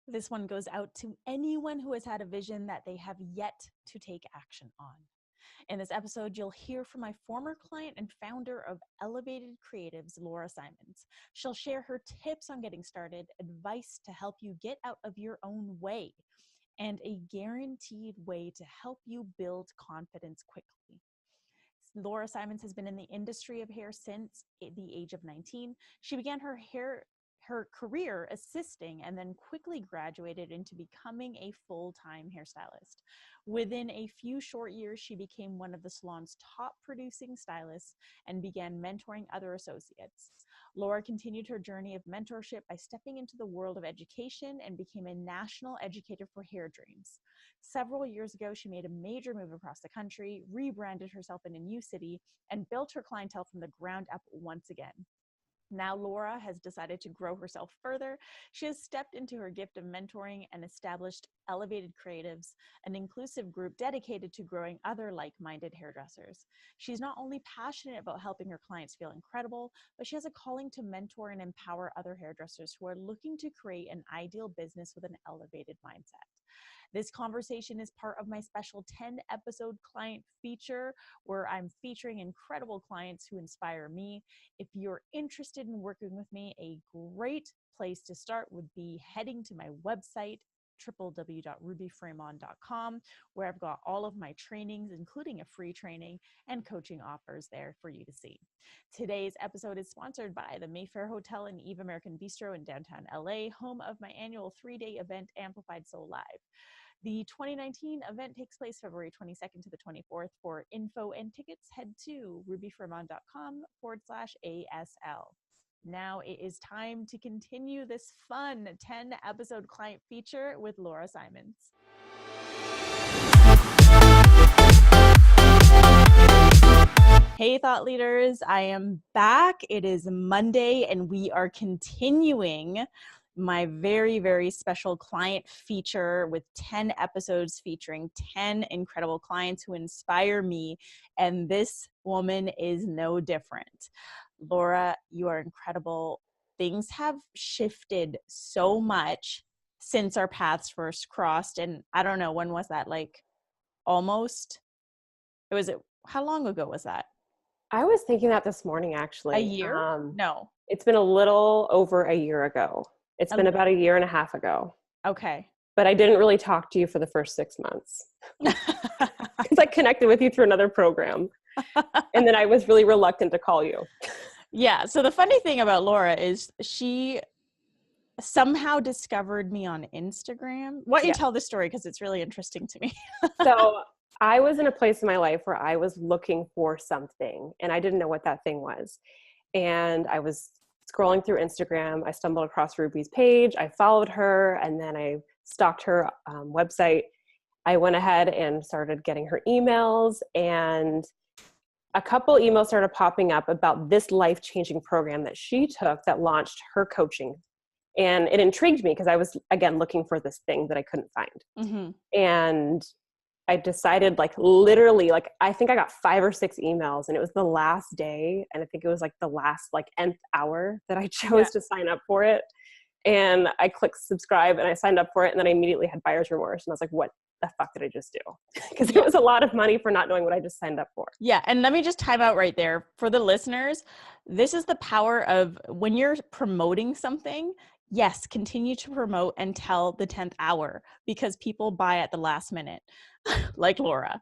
This one goes out to anyone who has had a vision that they have yet to take action on. In this episode, you'll hear from my former client and founder of Elevated Creatives, Laura Symons. She'll share her tips on getting started, advice to help you get out of your own way, and a guaranteed way to help you build confidence quickly. Laura Symons has been in the industry of hair since the age of 19. She began her career assisting and then quickly graduated into becoming a full-time hairstylist. Within a few short years, she became one of the salon's top producing stylists and began mentoring other associates. Laura continued her journey of mentorship by stepping into the world of education and became a national educator for HairDreams. Several years ago, she made a major move across the country, rebranded herself in a new city, and built her clientele from the ground up once again. Now Laura has decided to grow herself further. She has stepped into her gift of mentoring and established Elevated Creatives, an inclusive group dedicated to growing other like-minded hairdressers. She's not only passionate about helping her clients feel incredible, but she has a calling to mentor and empower other hairdressers who are looking to create an ideal business with an elevated mindset. This conversation is part of my special 10-episode client feature where I'm featuring incredible clients who inspire me. If you're interested in working with me, a great place to start would be heading to my website, www.rubyfremon.com, where I've got all of my trainings, including a free training and coaching offers there for you to see. Today's episode is sponsored by the Mayfair Hotel and Eve American Bistro in downtown LA, home of my annual 3-day event, Amplified Soul Live. The 2019 event takes place February 22nd to the 24th. For info and tickets, head to rubyfremon.com/ASL. Now it is time to continue this fun 10-episode client feature with Laura Symons. Hey, thought leaders, I am back. It is Monday and we are continuing my very, very special client feature with 10 episodes featuring 10 incredible clients who inspire me. And this woman is no different. Laura, you are incredible. Things have shifted so much since our paths first crossed. And I don't know, when was that? Like almost, how long ago was that? I was thinking that this morning, actually. A year? No. It's been a little over a year ago. It's been about a year and a half ago. Okay. But I didn't really talk to you for the first 6 months because I connected with you through another program. And then I was really reluctant to call you. Yeah. So the funny thing about Laura is she somehow discovered me on Instagram. Why don't you tell the story? Because it's really interesting to me. So I was in a place in my life where I was looking for something and I didn't know what that thing was. And I was scrolling through Instagram. I stumbled across Ruby's page. I followed her and then I stalked her website. I went ahead and started getting her emails, and a couple emails started popping up about this life-changing program that she took that launched her coaching. And it intrigued me because I was, again, looking for this thing that I couldn't find. Mm-hmm. And I decided literally, I think I got 5 or 6 emails, and it was the last day. And I think it was the last nth hour that I chose to sign up for it. And I clicked subscribe and I signed up for it. And then I immediately had buyer's remorse. And I was like, what the fuck did I just do? Because it was a lot of money for not knowing what I just signed up for. Yeah. And let me just time out right there for the listeners. This is the power of when you're promoting something. Yes, continue to promote until the 10th hour because people buy at the last minute, like Laura.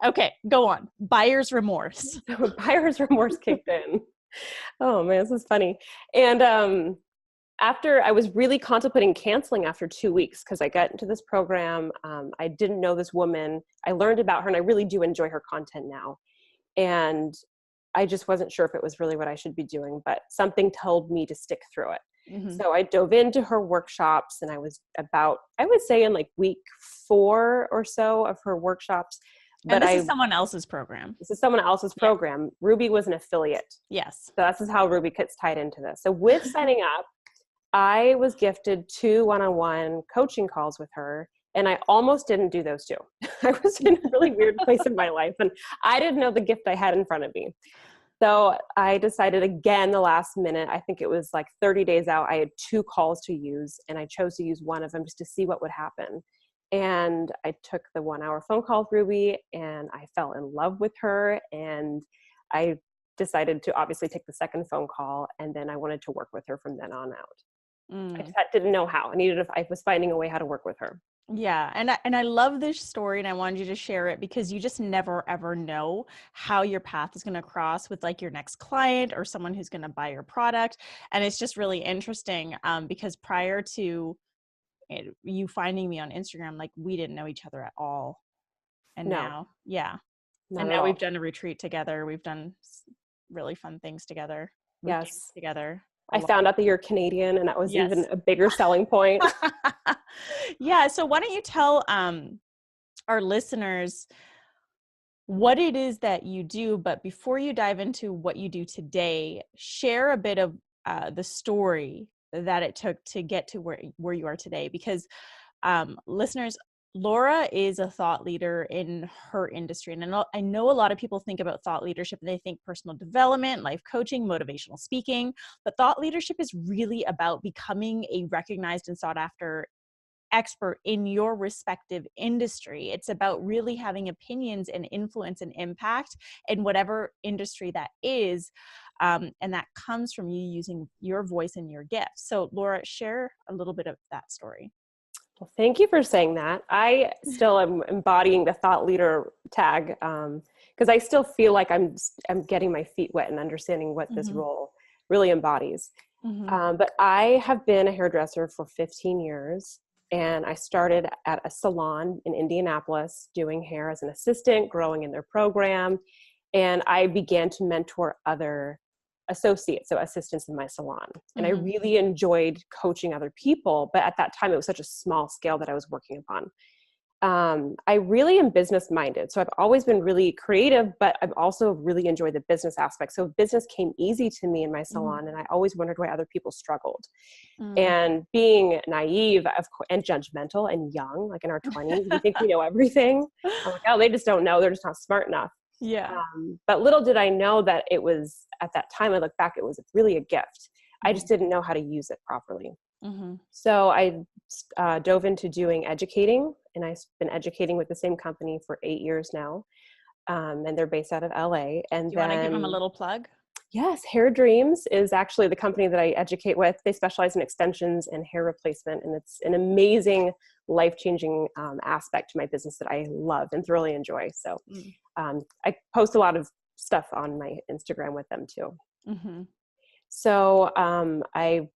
Okay, go on. Buyer's remorse. So buyer's remorse kicked in. Oh man, this is funny. And after I was really contemplating canceling after 2 weeks because I got into this program. I didn't know this woman. I learned about her and I really do enjoy her content now. And I just wasn't sure if it was really what I should be doing, but something told me to stick through it. Mm-hmm. So I dove into her workshops and I was about, I would say in week 4 or so of her workshops. But this is someone else's program. This is someone else's program. Ruby was an affiliate. Yes. So this is how Ruby gets tied into this. So with signing up, I was gifted 2 one-on-one coaching calls with her. And I almost didn't do those 2. I was in a really weird place in my life and I didn't know the gift I had in front of me. So I decided again, the last minute, I think it was like 30 days out, I had 2 calls to use, and I chose to use one of them just to see what would happen. And I took the 1-hour phone call with Ruby, and I fell in love with her. And I decided to obviously take the second phone call, and then I wanted to work with her from then on out. I just didn't know how. I was finding a way how to work with her. Yeah. And I love this story, and I wanted you to share it because you just never ever know how your path is going to cross with like your next client or someone who's going to buy your product. And it's just really interesting because prior to you finding me on Instagram, like we didn't know each other at all. And No, now, yeah. not And at now we've all. done a retreat together. We've done really fun things together. We've danced Yes. together a I lot. found out that you're Canadian, and that was even Yes. a bigger selling point. Yeah. So why don't you tell our listeners what it is that you do, but before you dive into what you do today, share a bit of the story that it took to get to where you are today. Because listeners, Laura is a thought leader in her industry. And I know a lot of people think about thought leadership and they think personal development, life coaching, motivational speaking, but thought leadership is really about becoming a recognized and sought after expert in your respective industry. It's about really having opinions and influence and impact in whatever industry that is. And that comes from you using your voice and your gifts. So Laura, share a little bit of that story. Well, thank you for saying that. I still am embodying the thought leader tag because I still feel like I'm getting my feet wet and understanding what this role really embodies. But I have been a hairdresser for 15 years, and I started at a salon in Indianapolis doing hair as an assistant, growing in their program, and I began to mentor other associates, so assistants in my salon. And I really enjoyed coaching other people, but at that time it was such a small scale that I was working upon. I really am business minded. So I've always been really creative, but I've also really enjoyed the business aspect. So business came easy to me in my salon, and I always wondered why other people struggled. And being naive and judgmental and young, like in our 20s, we think we know everything. I'm like, oh, they just don't know. They're just not smart enough. Yeah. But little did I know that it was, at that time, I look back, it was really a gift. I just didn't know how to use it properly. So I dove into doing educating, and I've been educating with the same company for 8 years now. And they're based out of LA. And Do you want to give them a little plug? Yes, HairDreams is actually the company that I educate with. They specialize in extensions and hair replacement, and it's an amazing, life-changing aspect to my business that I love and thoroughly enjoy. So I post a lot of stuff on my Instagram with them too. So I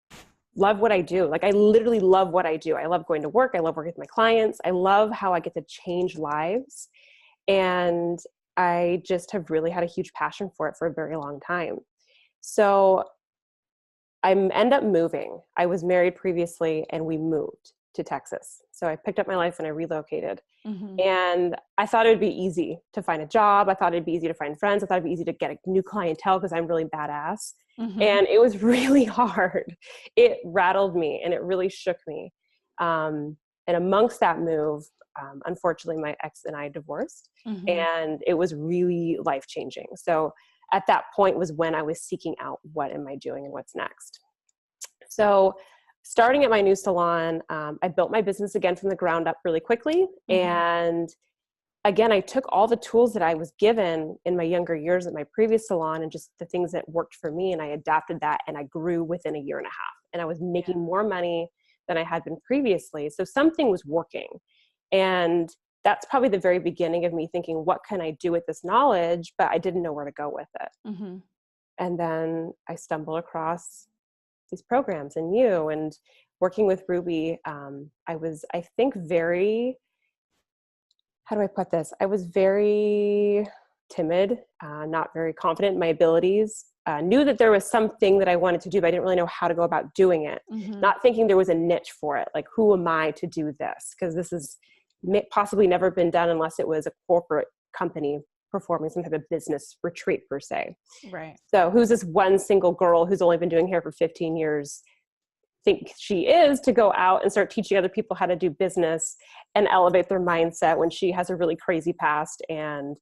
love what I do. Like, I literally love what I do. I love going to work. I love working with my clients. I love how I get to change lives. And I just have really had a huge passion for it for a very long time. So I end up moving. I was married previously, and we moved to Texas. So I picked up my life and I relocated. And I thought it would be easy to find a job. I thought it'd be easy to find friends. I thought it'd be easy to get a new clientele because I'm really badass. And it was really hard. It rattled me and it really shook me. And amongst that move, unfortunately, my ex and I divorced, and it was really life-changing. So at that point was when I was seeking out, what am I doing and what's next? So starting at my new salon, I built my business again from the ground up really quickly. And again, I took all the tools that I was given in my younger years at my previous salon and just the things that worked for me, and I adapted that, and I grew within a year and a half. And I was making more money than I had been previously. So something was working. And that's probably the very beginning of me thinking, what can I do with this knowledge? But I didn't know where to go with it. And then I stumbled across these programs and you, and working with Ruby. I was, I think, very, how do I put this? I was very timid, not very confident in my abilities. Knew that there was something that I wanted to do, but I didn't really know how to go about doing it. Not thinking there was a niche for it. Like, who am I to do this? Because this is possibly never been done unless it was a corporate company performing some type of business retreat per se. Right. So who's this one single girl who's only been doing hair for 15 years think she is to go out and start teaching other people how to do business and elevate their mindset when she has a really crazy past and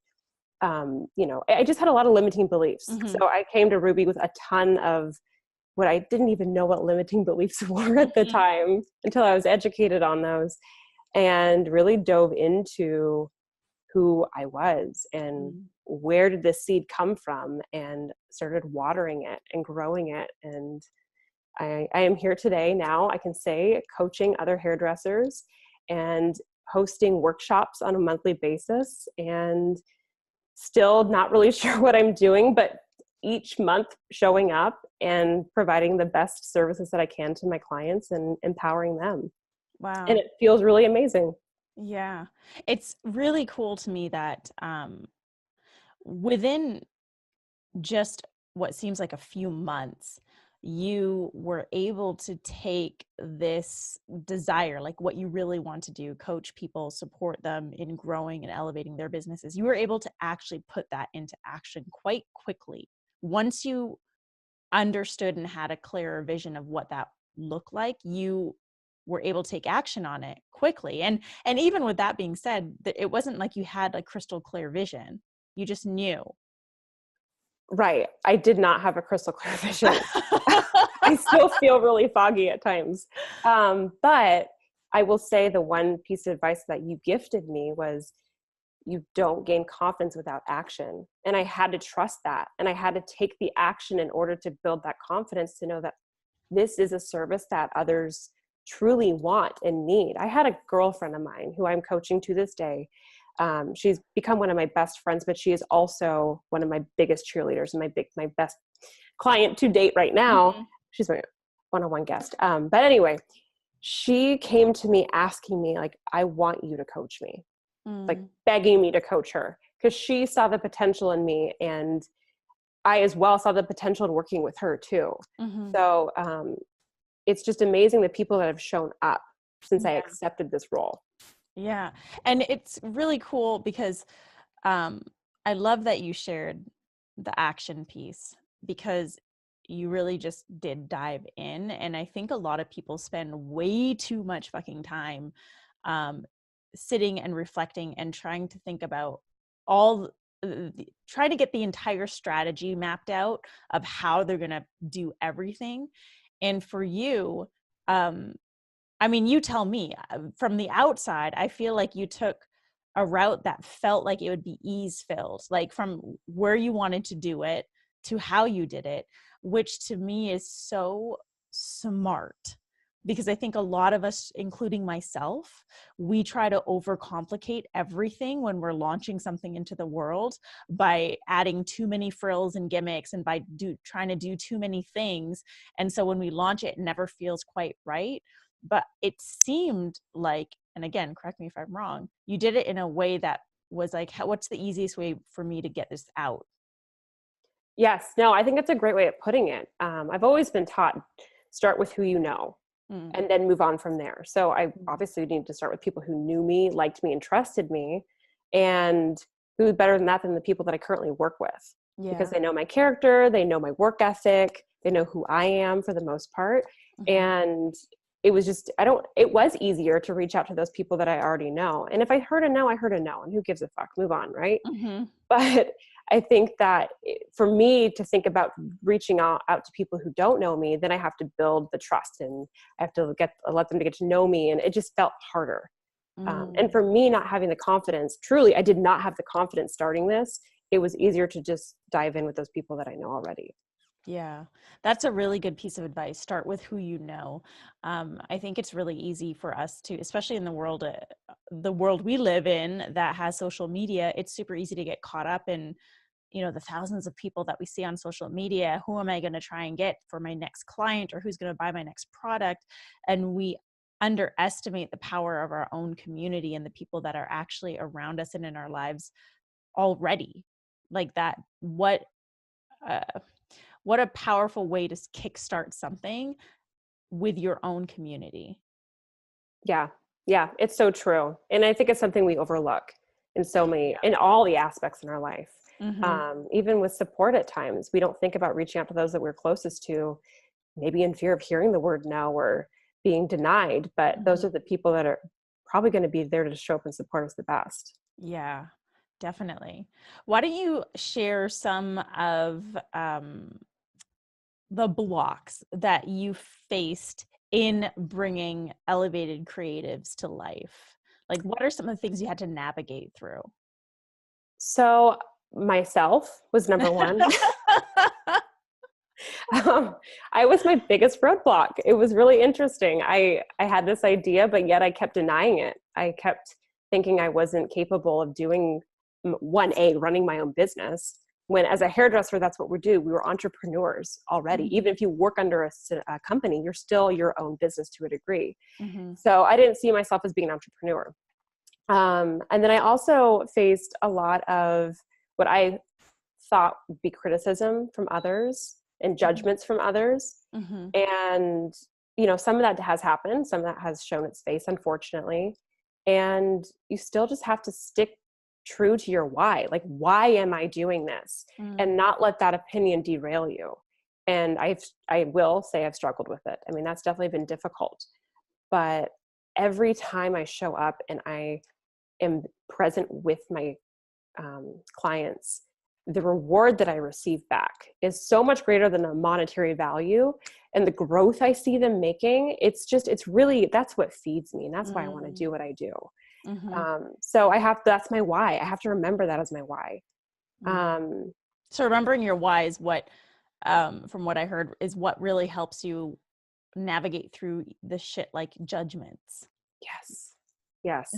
I just had a lot of limiting beliefs. Mm-hmm. So I came to Ruby with a ton of what I didn't even know what limiting beliefs were at the Mm-hmm. time until I was educated on those, and really dove into who I was and where did this seed come from, and started watering it and growing it. And I am here today now, I can say, coaching other hairdressers and hosting workshops on a monthly basis, and still not really sure what I'm doing, but each month showing up and providing the best services that I can to my clients and empowering them. Wow. And it feels really amazing. Yeah. It's really cool to me that within just what seems like a few months, you were able to take this desire, like what you really want to do, coach people, support them in growing and elevating their businesses. You were able to actually put that into action quite quickly. Once you understood and had a clearer vision of what that looked like, you were able to take action on it quickly. And even with that being said, that it wasn't like you had a crystal clear vision. You just knew. Right. I did not have a crystal clear vision. I still feel really foggy at times. But I will say the one piece of advice that you gifted me was, you don't gain confidence without action. And I had to trust that. And I had to take the action in order to build that confidence, to know that this is a service that others truly want and need. I had a girlfriend of mine who I'm coaching to this day. She's become one of my best friends, but she is also one of my biggest cheerleaders and my best client to date right now. Mm-hmm. She's my one-on-one guest. But anyway, she came to me asking me, like, I want you to coach me, like begging me to coach her, because she saw the potential in me, and I as well saw the potential in working with her too. Mm-hmm. So it's just amazing the people that have shown up since I Yeah. accepted this role. Yeah. And it's really cool because I love that you shared the action piece, because you really just did dive in. And I think a lot of people spend way too much fucking time sitting and reflecting and trying to think about trying to get the entire strategy mapped out of how they're going to do everything. And for you, I mean, you tell me, from the outside, I feel like you took a route that felt like it would be ease filled, like from where you wanted to do it to how you did it, which to me is so smart. Because I think a lot of us, including myself, we try to overcomplicate everything when we're launching something into the world by adding too many frills and gimmicks, and by trying to do too many things. And so when we launch it, it never feels quite right. But it seemed like, and again, correct me if I'm wrong, you did it in a way that was like, what's the easiest way for me to get this out? Yes, no, I think it's a great way of putting it. I've always been taught, start with who you know, and then move on from there. So I obviously need to start with people who knew me, liked me, and trusted me. And who's better than that than the people that I currently work with? Because they know my character, they know my work ethic, they know who I am for the most part. And it was just, it was easier to reach out to those people that I already know. And if I heard a no, I heard a no, and who gives a fuck, move on. Right. But I think that for me to think about reaching out to people who don't know me, then I have to build the trust, and I have to let them to get to know me. And it just felt harder. And for me, not having the confidence, truly, I did not have the confidence starting this. It was easier to just dive in with those people that I know already. Yeah, that's a really good piece of advice. Start with who you know. I think it's really easy for us to, especially in the world we live in that has social media, it's super easy to get caught up in, the thousands of people that we see on social media. Who am I going to try and get for my next client, or who's going to buy my next product? And we underestimate the power of our own community and the people that are actually around us and in our lives already. Like that, what a powerful way to kickstart something with your own community. Yeah. Yeah. It's so true. And I think it's something we overlook in all the aspects in our life. Even with support at times, we don't think about reaching out to those that we're closest to, maybe in fear of hearing the word no or being denied. But those are the people that are probably going to be there to show up and support us the best. Yeah. Definitely. Why don't you share some of the blocks that you faced in bringing elevated creatives to life? Like, what are some of the things you had to navigate through? So myself was number one. I was my biggest roadblock. It was really interesting. I had this idea, but yet I kept denying it. I kept thinking I wasn't capable of doing 1A, running my own business. When as a hairdresser, that's what we do. We were entrepreneurs already. Mhm. Even if you work under a company, you're still your own business to a degree. Mhm. So I didn't see myself as being an entrepreneur. And then I also faced a lot of what I thought would be criticism from others and judgments from others. Mhm. And, some of that has happened. Some of that has shown its face, unfortunately. And you still just have to stick true to your why. Like, why am I doing this? Mm. And not let that opinion derail you. And I will say I've struggled with it. I mean, that's definitely been difficult. But every time I show up and I am present with my clients, the reward that I receive back is so much greater than a monetary value, and the growth I see them making. It's really, that's what feeds me. And that's why I want to Mm. do what I do. Mhm. So that's my why. I have to remember that as my why. Mm. So remembering your why is what, from what I heard, is what really helps you navigate through the shit like judgments. Yes. Yes.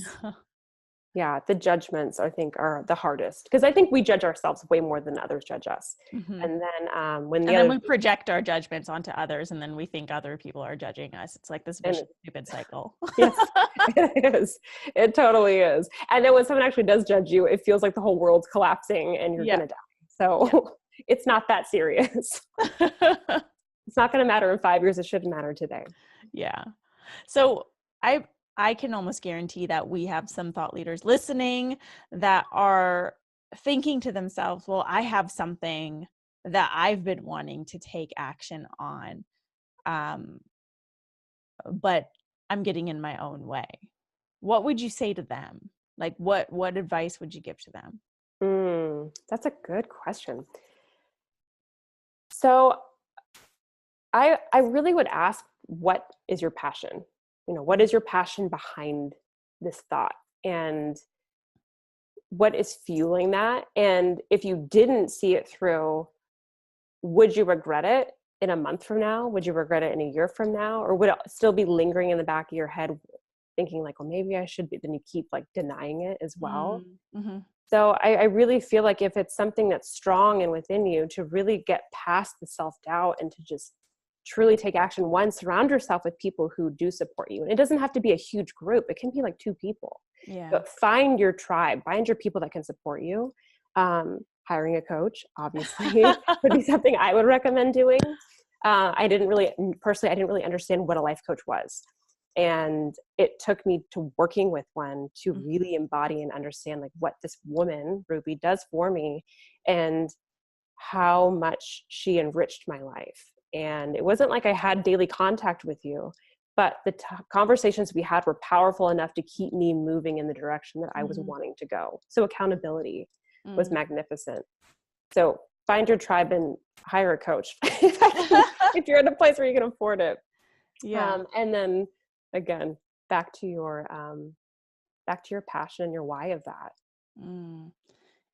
Yeah, the judgments I think are the hardest, because I think we judge ourselves way more than others judge us. Mhm. And then when the And then other we project our judgments onto others, and then we think other people are judging us. It's like this and vicious, stupid cycle. yes, it is. It totally is. And then when someone actually does judge you, it feels like the whole world's collapsing and you're Yeah. gonna die. Yeah. So it's not that serious. It's not gonna matter in 5 years. It shouldn't matter today. Yeah. So I I can almost guarantee that we have some thought leaders listening that are thinking to themselves, well, I have something that I've been wanting to take action on, um, but I'm getting in my own way. What would you say to them? Like, what advice would you give to them? That's a good question. So I really would ask, what is your passion? What is your passion behind this thought? And what is fueling that? And if you didn't see it through, would you regret it in a month from now? Would you regret it in a year from now? Or would it still be lingering in the back of your head thinking like, well, maybe I should be, then you keep like denying it as well? Mm-hmm. So I really feel like if it's something that's strong and within you, to really get past the self-doubt and to just truly take action. One, surround yourself with people who do support you. And it doesn't have to be a huge group. It can be like 2 people. Yeah. But find your tribe, find your people that can support you. Hiring a coach, obviously, would be something I would recommend doing. I didn't really understand what a life coach was. And it took me to working with one to really embody and understand like what this woman, Ruby, does for me and how much she enriched my life. And it wasn't like I had daily contact with you, but the conversations we had were powerful enough to keep me moving in the direction that I was wanting to go. So accountability was magnificent. So find your tribe and hire a coach if you're in a place where you can afford it. Yeah. And then again, back to your passion and your why of that.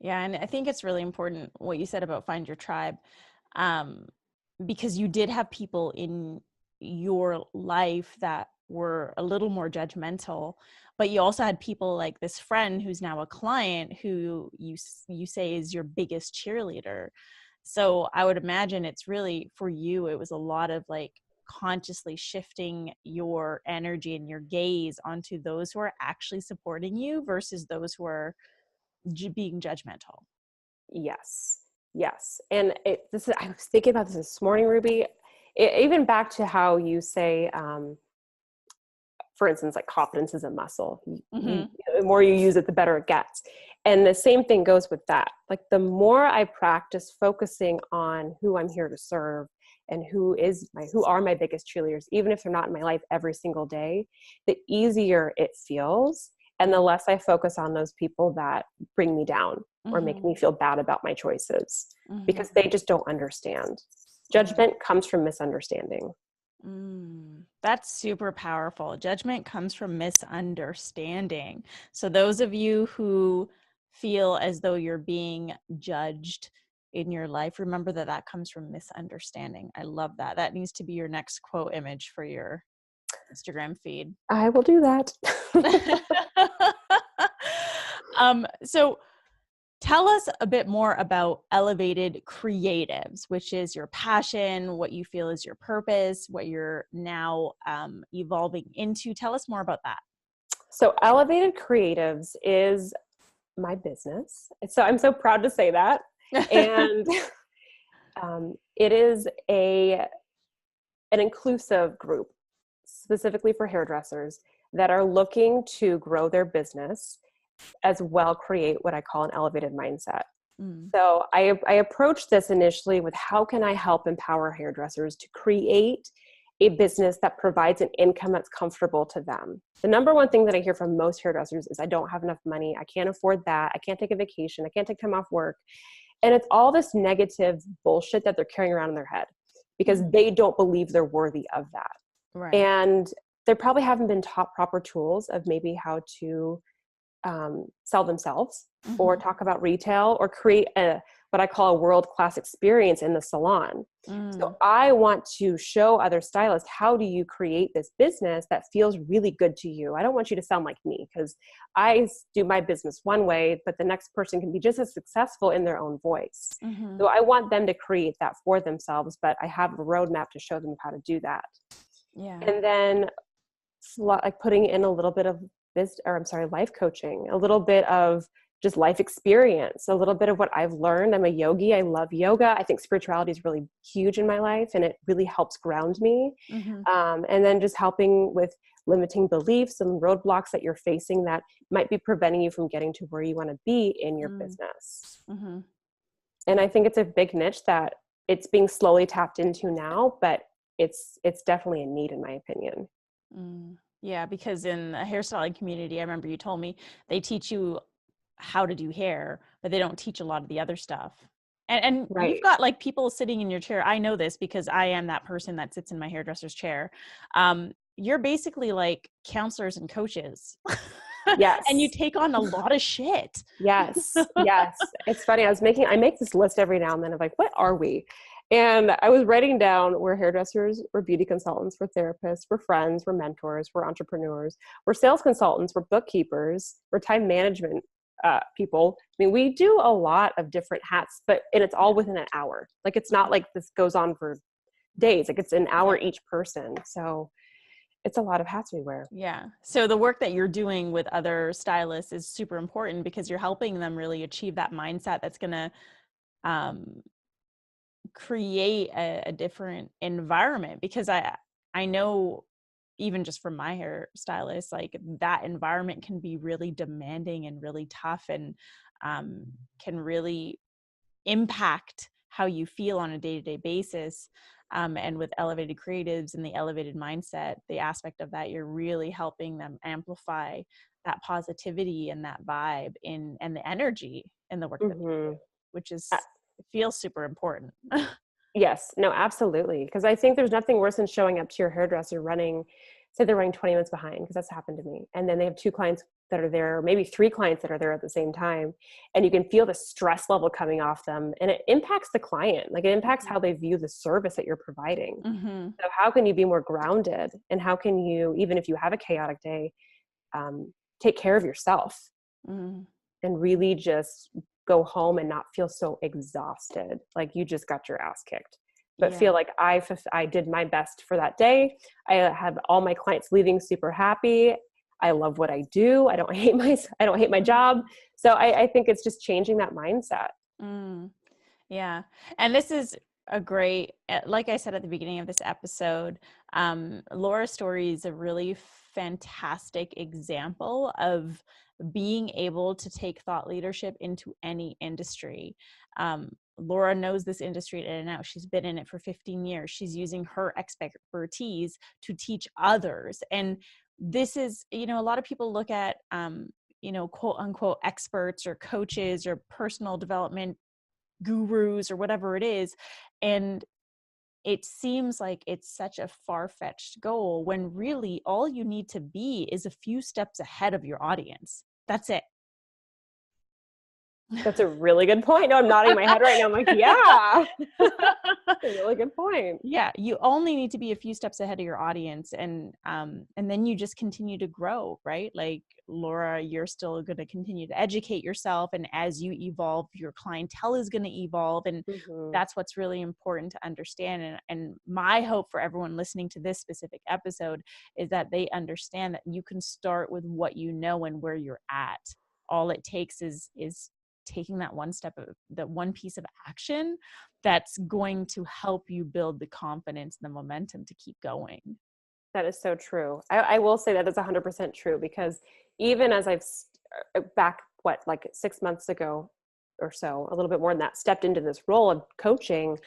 Yeah, and I think it's really important what you said about find your tribe, um, because you did have people in your life that were a little more judgmental, but you also had people like this friend who's now a client who you say is your biggest cheerleader. So I would imagine it's really for you, it was a lot of like consciously shifting your energy and your gaze onto those who are actually supporting you versus those who are being judgmental. Yes. Yes. And I was thinking about this morning, Ruby, even back to how you say, for instance, like confidence is a muscle. The more you use it, the better it gets. And the same thing goes with that. Like the more I practice focusing on who I'm here to serve and who are my biggest cheerleaders, even if they're not in my life every single day, the easier it feels. and the less I focus on those people that bring me down or make me feel bad about my choices, because they just don't understand. Judgment comes from misunderstanding. That's super powerful. Judgment comes from misunderstanding. So those of you who feel as though you're being judged in your life, remember that that comes from misunderstanding. I love that. That needs to be your next quote image for your Instagram feed. I will do that. So tell us a bit more about Elevated Creatives, which is your passion, what you feel is your purpose, what you're now evolving into. Tell us more about that. So Elevated Creatives is my business. So I'm so proud to say that. And it is an inclusive group, specifically for hairdressers that are looking to grow their business, as well create what I call an elevated mindset. So I approached this initially with, how can I help empower hairdressers to create a business that provides an income that's comfortable to them? The number one thing that I hear from most hairdressers is, I don't have enough money. I can't afford that. I can't take a vacation. I can't take time off work. And it's all this negative bullshit that they're carrying around in their head because they don't believe they're worthy of that. Right. And they probably haven't been taught proper tools of maybe how to sell themselves or talk about retail or create what I call a world-class experience in the salon. So I want to show other stylists, how do you create this business that feels really good to you? I don't want you to sound like me, because I do my business one way, but the next person can be just as successful in their own voice. So I want them to create that for themselves, but I have a roadmap to show them how to do that. Yeah. And then like putting in a little bit of life coaching, a little bit of just life experience, a little bit of what I've learned. I'm a yogi. I love yoga. I think spirituality is really huge in my life, and it really helps ground me. And then just helping with limiting beliefs and roadblocks that you're facing that might be preventing you from getting to where you want to be in your business. And I think it's a big niche that it's being slowly tapped into now, but it's definitely a need, in my opinion. Yeah, because in the hairstyling community, I remember you told me they teach you how to do hair, but they don't teach a lot of the other stuff. And Right. you've got like people sitting in your chair. I know this because I am that person that sits in my hairdresser's chair. You're basically like counselors and coaches. Yes. And you take on a lot of shit. Yes. Yes. It's funny. I make this list every now and then of like, what are we? And I was writing down, we're hairdressers, we're beauty consultants, we're therapists, we're friends, we're mentors, we're entrepreneurs, we're sales consultants, we're bookkeepers, we're time management people. I mean, we do a lot of different hats, and it's all within an hour. Like, it's not like this goes on for days. Like, it's an hour each person. So it's a lot of hats we wear. Yeah. So the work that you're doing with other stylists is super important because you're helping them really achieve that mindset that's going to create a different environment. Because I know, even just from my hairstylist, like that environment can be really demanding and really tough, and can really impact how you feel on a day-to-day basis. And with Elevated Creatives and the elevated mindset, the aspect of that, you're really helping them amplify that positivity and that vibe and the energy in the work that they do, which is it feels super important. Yes, no, absolutely. Because I think there's nothing worse than showing up to your hairdresser say they're running 20 minutes behind, because that's happened to me. And then they have 2 clients that are there, or maybe 3 clients that are there at the same time. And you can feel the stress level coming off them, and it impacts the client. Like, it impacts how they view the service that you're providing. So how can you be more grounded? And how can you, even if you have a chaotic day, take care of yourself and really just go home and not feel so exhausted, like you just got your ass kicked, but feel like I did my best for that day. I have all my clients leaving super happy. I love what I do. I don't hate my job. So I think it's just changing that mindset. Yeah. And this is a great, like I said at the beginning of this episode, Laura's story is a really fantastic example of being able to take thought leadership into any industry. Laura knows this industry in and out. She's been in it for 15 years. She's using her expertise to teach others. And this is, a lot of people look at, quote unquote experts or coaches or personal development gurus or whatever it is. And it seems like it's such a far-fetched goal when really all you need to be is a few steps ahead of your audience. That's it. That's a really good point. No, I'm nodding my head right now. I'm like, yeah, that's a really good point. Yeah, you only need to be a few steps ahead of your audience, and then you just continue to grow, right? Like Laura, you're still going to continue to educate yourself, and as you evolve, your clientele is going to evolve, and that's what's really important to understand. And my hope for everyone listening to this specific episode is that they understand that you can start with what you know and where you're at. All it takes is taking that one step, that one piece of action that's going to help you build the confidence and the momentum to keep going. That is so true. I will say that is 100% true, because even as I've back, like 6 months ago or so, a little bit more than that, stepped into this role of coaching,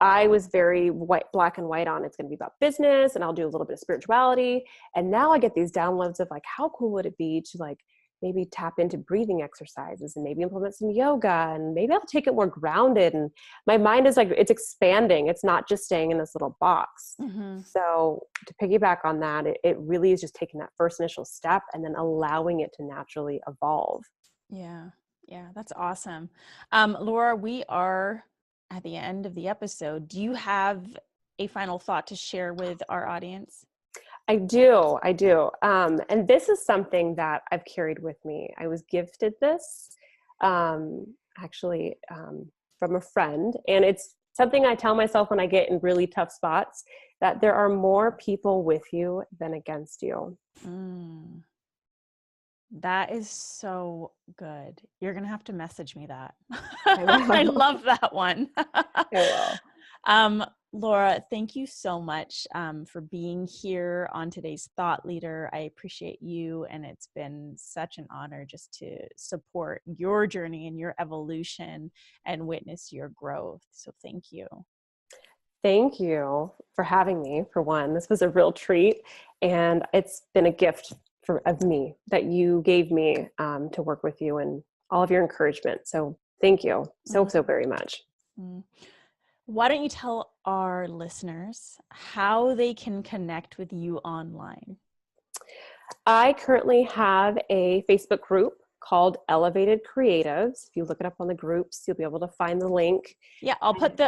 I was very black and white on it's going to be about business and I'll do a little bit of spirituality. And now I get these downloads of like, how cool would it be to like maybe tap into breathing exercises and maybe implement some yoga, and maybe I'll take it more grounded. And my mind is like, it's expanding. It's not just staying in this little box. So to piggyback on that, it really is just taking that first initial step and then allowing it to naturally evolve. Yeah. Yeah. That's awesome. Laura, we are at the end of the episode. Do you have a final thought to share with our audience? I do. And this is something that I've carried with me. I was gifted this actually from a friend. And it's something I tell myself when I get in really tough spots, that there are more people with you than against you. That is so good. You're going to have to message me that. I I love that one. I will. Laura, thank you so much for being here on today's Thought Leader. I appreciate you, and it's been such an honor just to support your journey and your evolution and witness your growth. So thank you. Thank you for having me, for one. This was a real treat, and it's been a gift of me that you gave me to work with you, and all of your encouragement. So thank you so very much. Why don't you tell our listeners how they can connect with you online? I currently have a Facebook group called Elevated Creatives. If you look it up on the groups, you'll be able to find the link. Yeah, I'll put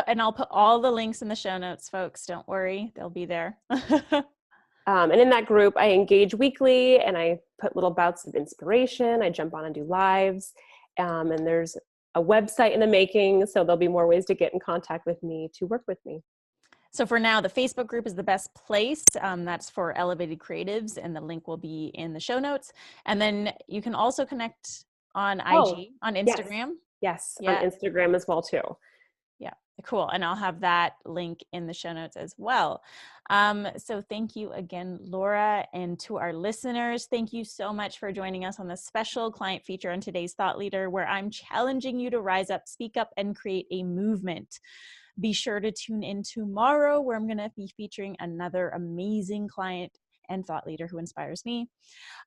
all the links in the show notes, folks. Don't worry, they'll be there. And in that group, I engage weekly, and I put little bouts of inspiration. I jump on and do lives. And there's a website in the making, so there'll be more ways to get in contact with me to work with me. So for now, the Facebook group is the best place. That's for Elevated Creatives, and the link will be in the show notes. And then you can also connect on IG, on Instagram. Yes, on Instagram as well too. Yeah, cool. And I'll have that link in the show notes as well. So thank you again, Laura, and to our listeners, thank you so much for joining us on this special client feature on today's Thought Leader, where I'm challenging you to rise up, speak up, and create a movement. Be sure to tune in tomorrow, where I'm going to be featuring another amazing client and thought leader who inspires me.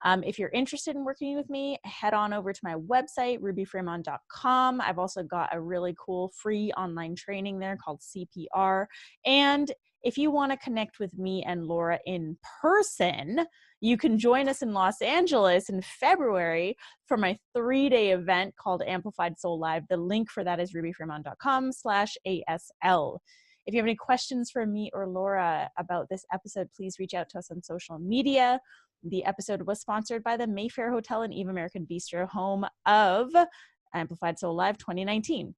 If you're interested in working with me, head on over to my website, rubyfremon.com. I've also got a really cool free online training there called CPR. And if you want to connect with me and Laura in person, you can join us in Los Angeles in February for my 3-day event called Amplified Soul Live. The link for that is rubyfremon.com/ASL. If you have any questions for me or Laura about this episode, please reach out to us on social media. The episode was sponsored by the Mayfair Hotel and Eve American Bistro, home of Amplified Soul Live 2019.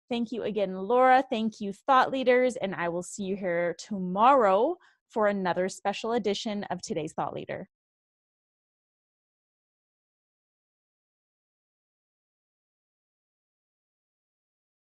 Thank you again, Laura. Thank you, thought leaders. And I will see you here tomorrow for another special edition of today's Thought Leader.